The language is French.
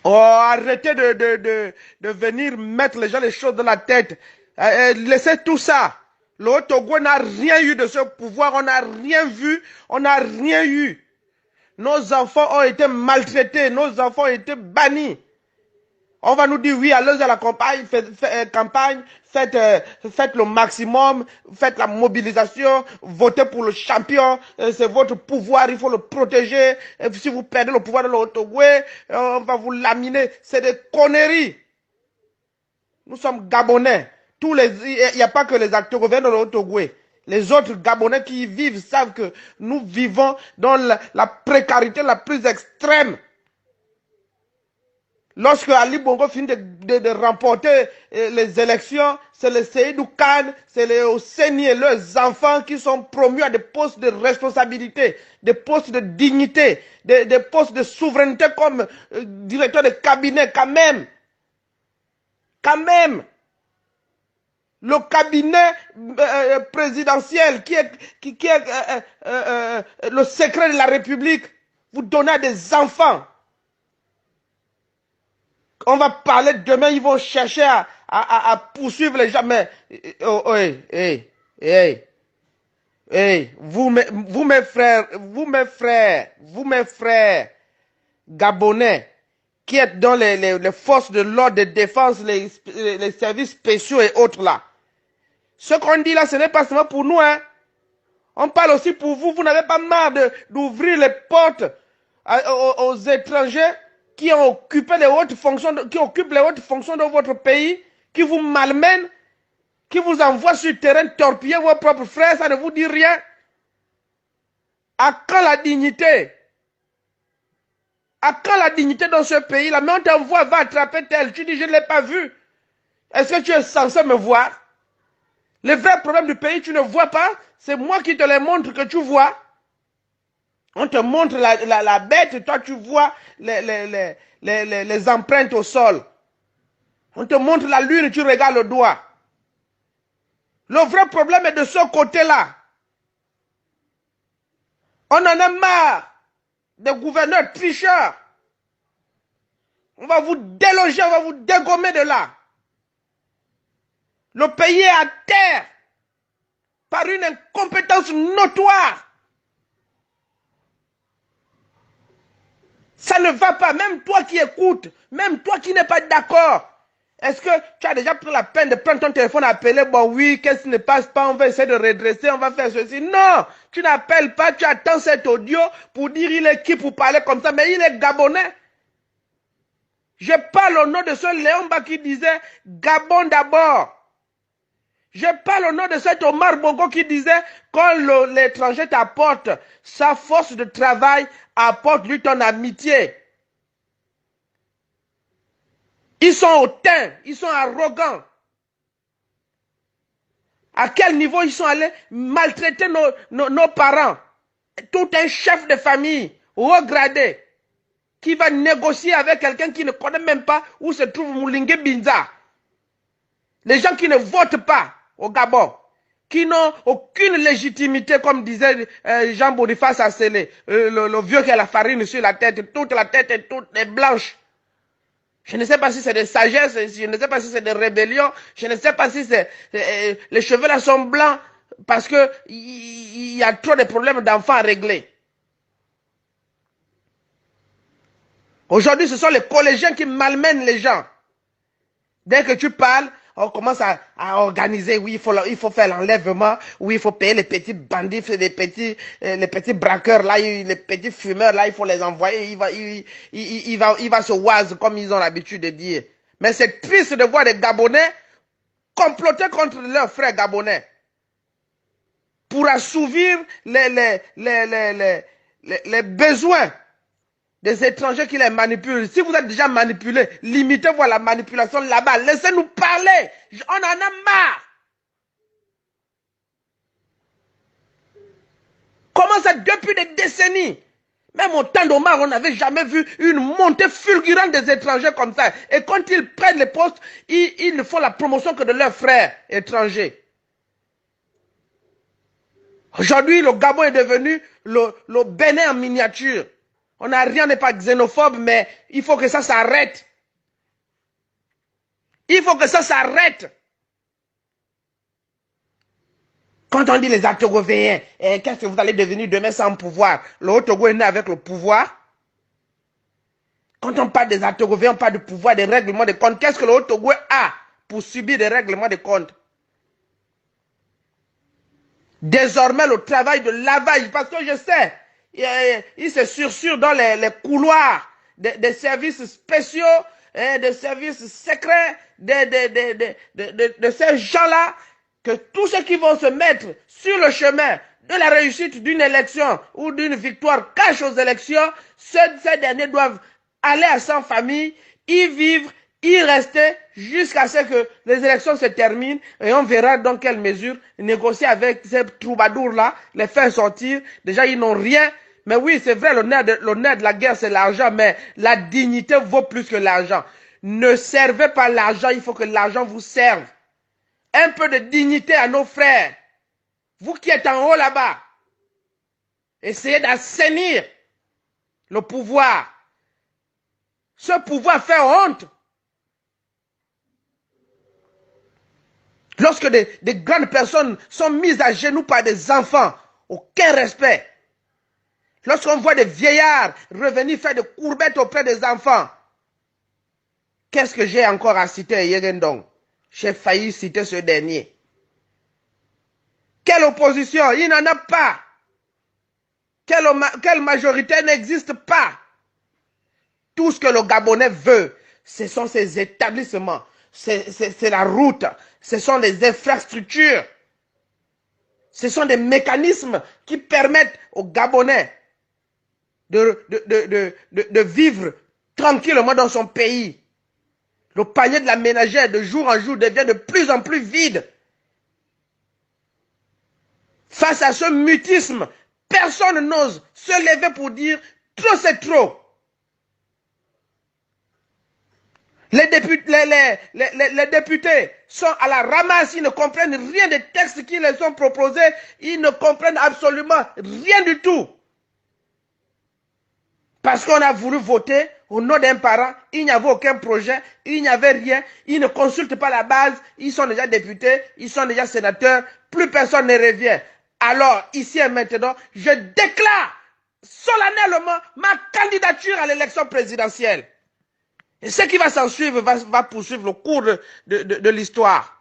Oh, arrêtez de venir mettre les gens les choses dans la tête. Laissez tout ça. Le Haut-Togo n'a rien eu de ce pouvoir, on n'a rien vu, on n'a rien eu. Nos enfants ont été maltraités, nos enfants ont été bannis. On va nous dire, oui, allez à la campagne, faites le maximum, faites la mobilisation, votez pour le champion, c'est votre pouvoir, il faut le protéger. Si vous perdez le pouvoir de l'Ottogoué, on va vous laminer. C'est des conneries. Nous sommes Gabonais. Il n'y a pas que les acteurs viennent de l'Ottogoué. Les autres Gabonais qui y vivent savent que nous vivons dans la précarité la plus extrême. Lorsque Ali Bongo finit de remporter les élections, c'est le Seydou Khan, c'est les Osseni et leurs enfants qui sont promus à des postes de responsabilité, des postes de dignité, des postes de souveraineté comme directeur de cabinet quand même. Quand même. Le cabinet présidentiel qui est le secret de la République, vous donnez à des enfants. On va parler demain, ils vont chercher à poursuivre les gens. Mais, vous mes frères gabonais, qui êtes dans les forces de l'ordre de défense, les services spéciaux et autres là. Ce qu'on dit là, ce n'est pas seulement pour nous, hein. On parle aussi pour vous. Vous n'avez pas marre d'ouvrir les portes aux étrangers qui ont occupé les hautes fonctions, qui occupent les hautes fonctions de votre pays, qui vous malmènent, qui vous envoient sur le terrain torpiller vos propres frères, ça ne vous dit rien. À quand la dignité? À quand la dignité dans ce pays-là? Mais on t'envoie, va attraper tel. Tu dis, je ne l'ai pas vu. Est-ce que tu es censé me voir? Les vrais problèmes du pays, tu ne vois pas. C'est moi qui te les montre que tu vois. On te montre la bête, toi tu vois les empreintes au sol. On te montre la lune, tu regardes le doigt. Le vrai problème est de ce côté-là. On en a marre des gouverneurs tricheurs. On va vous déloger, on va vous dégommer de là. Le pays est à terre par une incompétence notoire. Ça ne va pas, même toi qui écoutes, même toi qui n'es pas d'accord. Est-ce que tu as déjà pris la peine de prendre ton téléphone et appeler, bon oui, qu'est-ce qui ne passe pas, on va essayer de redresser, on va faire ceci. Non, tu n'appelles pas, tu attends cet audio pour dire il est qui pour parler comme ça, mais il est gabonais. Je parle au nom de ce Léon qui disait Gabon d'abord. Je parle au nom de cet Omar Bongo qui disait quand l'étranger t'apporte sa force de travail, apporte-lui ton amitié. Ils sont hautains, ils sont arrogants. À quel niveau ils sont allés maltraiter nos parents? Tout un chef de famille regradé qui va négocier avec quelqu'un qui ne connaît même pas où se trouve Moulingue Binza. Les gens qui ne votent pas au Gabon, qui n'ont aucune légitimité, comme disait Jean Boniface Assélé, le vieux qui a la farine sur la tête, toute la tête est blanche. Je ne sais pas si c'est de sagesse, je ne sais pas si c'est de rébellion, je ne sais pas si c'est... les cheveux là sont blancs parce que il y a trop de problèmes d'enfants à régler. Aujourd'hui, ce sont les collégiens qui malmènent les gens. Dès que tu parles, on commence à organiser, oui, il faut faire l'enlèvement, oui, il faut payer les petits bandits, les petits braqueurs, là, les petits fumeurs, là, il faut les envoyer, il va se oise comme ils ont l'habitude de dire. Mais c'est triste de voir des Gabonais comploter contre leurs frères Gabonais pour assouvir les besoins des étrangers qui les manipulent. Si vous êtes déjà manipulé, limitez-vous à la manipulation là-bas. Laissez-nous parler. On en a marre. Comment ça, depuis des décennies? Même au temps d'Omar, on n'avait jamais vu une montée fulgurante des étrangers comme ça. Et quand ils prennent les postes, ils ne font la promotion que de leurs frères étrangers. Aujourd'hui, le Gabon est devenu le Bénin en miniature. On n'a rien, n'est pas xénophobe, mais il faut que ça s'arrête. Il faut que ça s'arrête. Quand on dit les Haut-Togovéens, qu'est-ce que vous allez devenir demain sans pouvoir? Le Haut-Togo est né avec le pouvoir. Quand on parle des Haut-Togovéens, on parle de pouvoir, des règlements de compte. Qu'est-ce que le Haut-Togo a pour subir des règlements de compte? Désormais, le travail de lavage, parce que je sais, il se sursure dans les couloirs des services spéciaux, des services secrets, de ces gens-là, que tous ceux qui vont se mettre sur le chemin de la réussite d'une élection ou d'une victoire cache aux élections, ces derniers doivent aller à sa famille, y vivre, y rester jusqu'à ce que les élections se terminent et on verra dans quelle mesure négocier avec ces troubadours-là, les faire sortir. Déjà, ils n'ont rien. Mais oui, c'est vrai, l'honneur de la guerre, c'est l'argent, mais la dignité vaut plus que l'argent. Ne servez pas l'argent, il faut que l'argent vous serve. Un peu de dignité à nos frères. Vous qui êtes en haut là-bas, essayez d'assainir le pouvoir. Ce pouvoir fait honte. Lorsque des grandes personnes sont mises à genoux par des enfants, aucun respect. Lorsqu'on voit des vieillards revenir faire des courbettes auprès des enfants, qu'est-ce que j'ai encore à citer, Yegendong? J'ai failli citer ce dernier. Quelle opposition? Il n'en a pas. Quelle majorité n'existe pas? Tout ce que le Gabonais veut, ce sont ces établissements, c'est la route, ce sont les infrastructures, ce sont des mécanismes qui permettent aux Gabonais de vivre tranquillement dans son pays. Le panier de la ménagère de jour en jour devient de plus en plus vide. Face à ce mutisme, personne n'ose se lever pour dire trop c'est trop. Les députés sont à la ramasse, ils ne comprennent rien des textes qui leur sont proposés, ils ne comprennent absolument rien du tout. Parce qu'on a voulu voter au nom d'un parent, il n'y avait aucun projet, il n'y avait rien, ils ne consultent pas la base, ils sont déjà députés, ils sont déjà sénateurs, plus personne ne revient. Alors, ici et maintenant, je déclare solennellement ma candidature à l'élection présidentielle. Et ce qui va s'en suivre va poursuivre le cours de l'histoire.